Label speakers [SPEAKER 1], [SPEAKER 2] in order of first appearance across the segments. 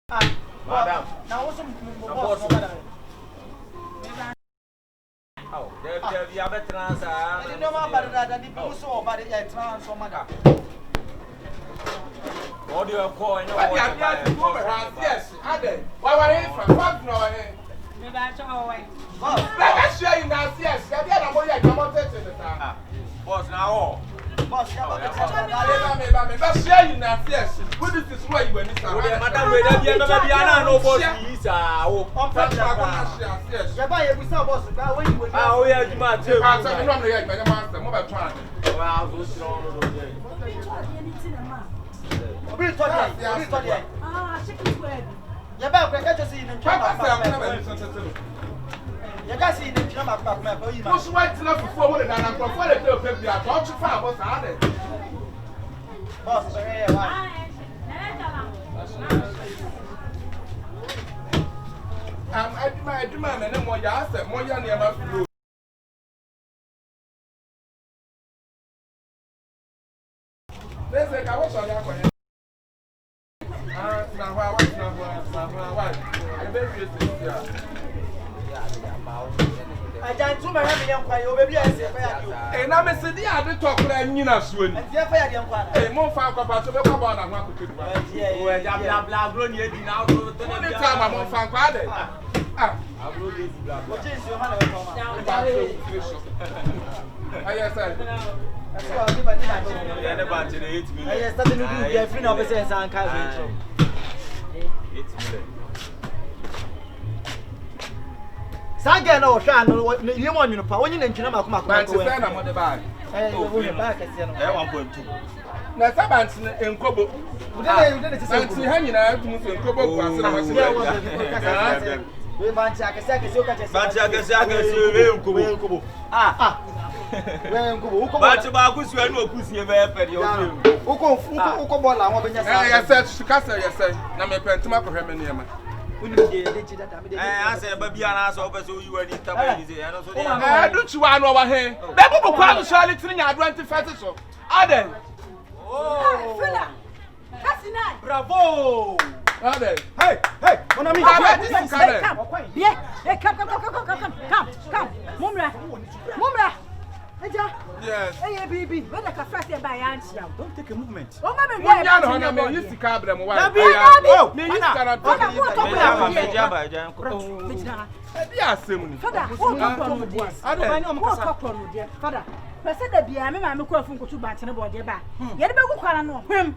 [SPEAKER 1] Madam.
[SPEAKER 2] Now what's some
[SPEAKER 1] boss? Oh, there be a trans. I
[SPEAKER 2] didn't know about that. The people saw about it. Trans or mother.
[SPEAKER 1] What do you call?
[SPEAKER 3] Yes, I did. Why were you from? What no?
[SPEAKER 2] Maybe I saw away.
[SPEAKER 3] Let us show you now. Yes, the other boy I come on to the time.
[SPEAKER 1] Boss now.
[SPEAKER 2] Boss,
[SPEAKER 3] let's share you now. Yes, what is this way when it's
[SPEAKER 1] Madam, we don't be no boss.
[SPEAKER 3] Yes,
[SPEAKER 2] you buy a boss. When you
[SPEAKER 1] oh, yeah, you might too.
[SPEAKER 3] I'm normally my master, mobile trying.
[SPEAKER 1] Wow, so strong.
[SPEAKER 2] Ah, chicken square. You're back, I just see them. You guys see the drama back, you
[SPEAKER 3] must wait enough before when I'm before the bill paper. I thought you found what's on it.
[SPEAKER 2] Boss,
[SPEAKER 3] I demand and more yas, more young near let's say I was on that one.
[SPEAKER 2] I can't do my young baby. I say,
[SPEAKER 3] and I'm a city. I did talk and you know, soon. A more far about to come on and want to do it.
[SPEAKER 1] Blah, grown yet now.
[SPEAKER 3] Only time I'm on fan party.
[SPEAKER 2] What is your honey?
[SPEAKER 3] Yes, sir.
[SPEAKER 2] That's what I'm Saga no sha no you want you pa onye na ntwena makoma
[SPEAKER 3] akoma ko we na mo de bag
[SPEAKER 2] we back ase no
[SPEAKER 3] 1.2 na sabanti enkobo
[SPEAKER 2] we dey ti say
[SPEAKER 3] anti ha nyina atu so enkobo ko ase na wase
[SPEAKER 2] we banti akese o ka chese
[SPEAKER 1] banti akese we enkobo
[SPEAKER 2] we enkobo uko
[SPEAKER 1] banti ba akusu anu okusie be pede o
[SPEAKER 2] uko bola won benya sa
[SPEAKER 3] yes sir kasa yes sir na me pentima ko hweme niam
[SPEAKER 1] I said, baby, and I saw you were in Tabby.
[SPEAKER 3] I don't you want over here. They will call Charlie Trin at 21st. So, are they?
[SPEAKER 2] Oh,
[SPEAKER 1] bravo!
[SPEAKER 3] Are they?
[SPEAKER 2] Hey, what I mean, yeah, come, Mumra.
[SPEAKER 3] Yes.
[SPEAKER 2] Hey, baby, when the cafe by Aunt,
[SPEAKER 1] don't take a movement.
[SPEAKER 3] Oh, mamma, you used to cab them. Why?
[SPEAKER 2] Oh,
[SPEAKER 3] me, you cannot talk
[SPEAKER 2] Father, person that be a man who come from Kutuba and about your back. Yet, I know him.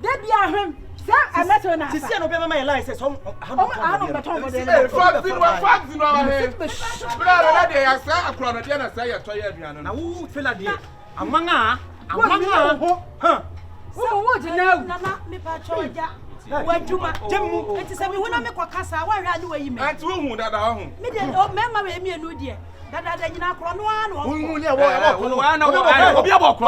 [SPEAKER 2] There be a him. Sir, I met her now. To see my license. I'm not talking about Dada nyina kro no ano
[SPEAKER 3] hu ne obi abokro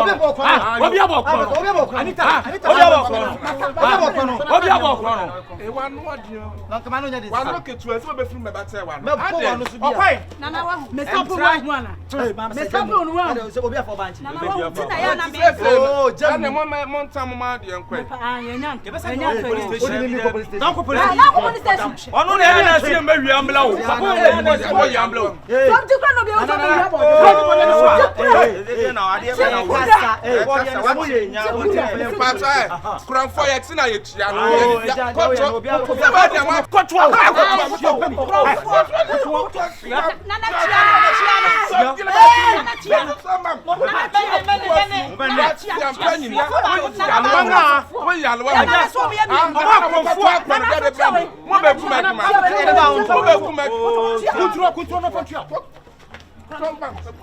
[SPEAKER 3] Anita obi abokro e wa no odio
[SPEAKER 2] na kama no nya dis
[SPEAKER 3] wa no ketu ase be firi me ba tell wa no
[SPEAKER 2] no so bia nana wa me sample wa hu ana me sample no wa so obi afọ banchi nana wa ti na ya na me
[SPEAKER 3] oh jam na mo ntam ma de enkwe
[SPEAKER 2] yenya police station
[SPEAKER 3] na ko police station onu na e na sie mba wi ambla wo papa wo ambla wo
[SPEAKER 2] no be o so me ya bo
[SPEAKER 1] na ade na wo
[SPEAKER 3] wa mo ye nya wo ti pata kran for ye ti na ye tia no obi ba de ma kotwo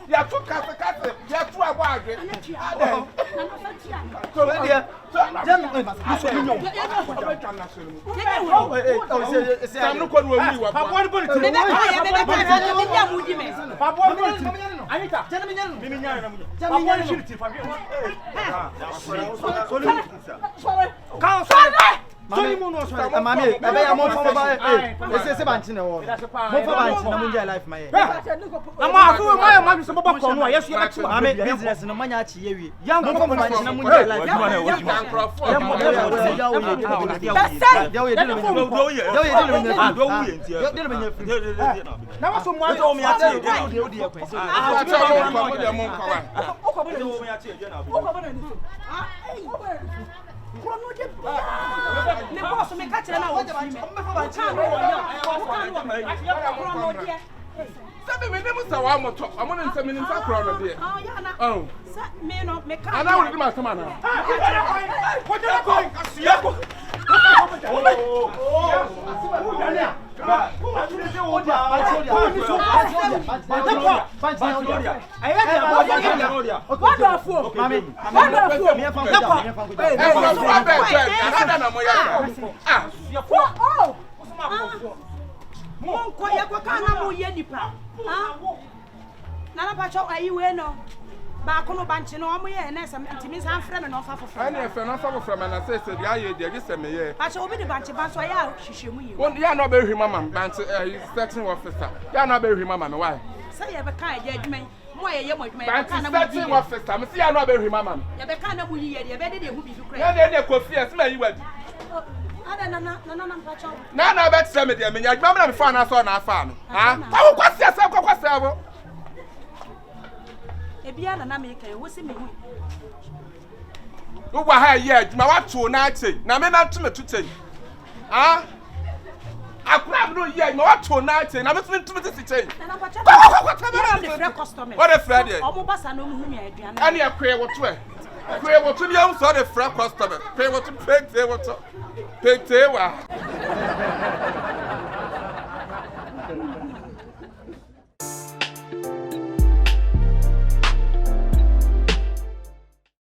[SPEAKER 3] ya tu kase ya tu agwadwe
[SPEAKER 4] so you mo no so mama e be ya mo fo ba se banchi na wo mo fo banchi na mo nja life my
[SPEAKER 5] na ma so ma so bobo ko no yeso ye bechi
[SPEAKER 4] mama business no manya chi ye wi ya mo fo banchi na mo nja life ya mo
[SPEAKER 5] na wa so mo ajo mi ati e
[SPEAKER 2] ne boss me ka kire na wo me fa ba cha no wo yo
[SPEAKER 3] sabe me dem sa wa moto amone nsa me nsa kro no de oh
[SPEAKER 2] sa me no me ka
[SPEAKER 3] ana wo di ma sama na
[SPEAKER 2] ba kono banchi no omo ye na sem ntimi san frɛ me no fa foforo
[SPEAKER 3] ana efe no fa foforo me na se dia ye dia gi se me ye
[SPEAKER 2] ba che obi de banchi ban so ya hwehwemu yi
[SPEAKER 3] won ya no be hwi mama banchi section officer ya no be hwi mama me why
[SPEAKER 2] say ye be kan ye adwuma mo ye mo adwuma
[SPEAKER 3] ye kan na section officer me se ya no be hwi mama
[SPEAKER 2] ye be kan na mu yi ye de be de hu bi kura
[SPEAKER 3] ya de kofi e se ma yi wadi
[SPEAKER 2] ada na mpacho
[SPEAKER 3] na be tse me de me nya adwuma me fa na so na afa me ha ta kwasi ase kwasi abo
[SPEAKER 2] ebia na me kan wo se me hu
[SPEAKER 3] wo wa ha ye adwuma wa to na ache na me na ntome tutei ha akura no ye ma wa to na ache na me ntome tisi chei
[SPEAKER 2] na mpacho what
[SPEAKER 3] the friend here
[SPEAKER 2] omo basa no mu hu me aduane
[SPEAKER 3] ani akwe wo to kwe wo to dia so the friend customer kwe wo to pete wo to pete wa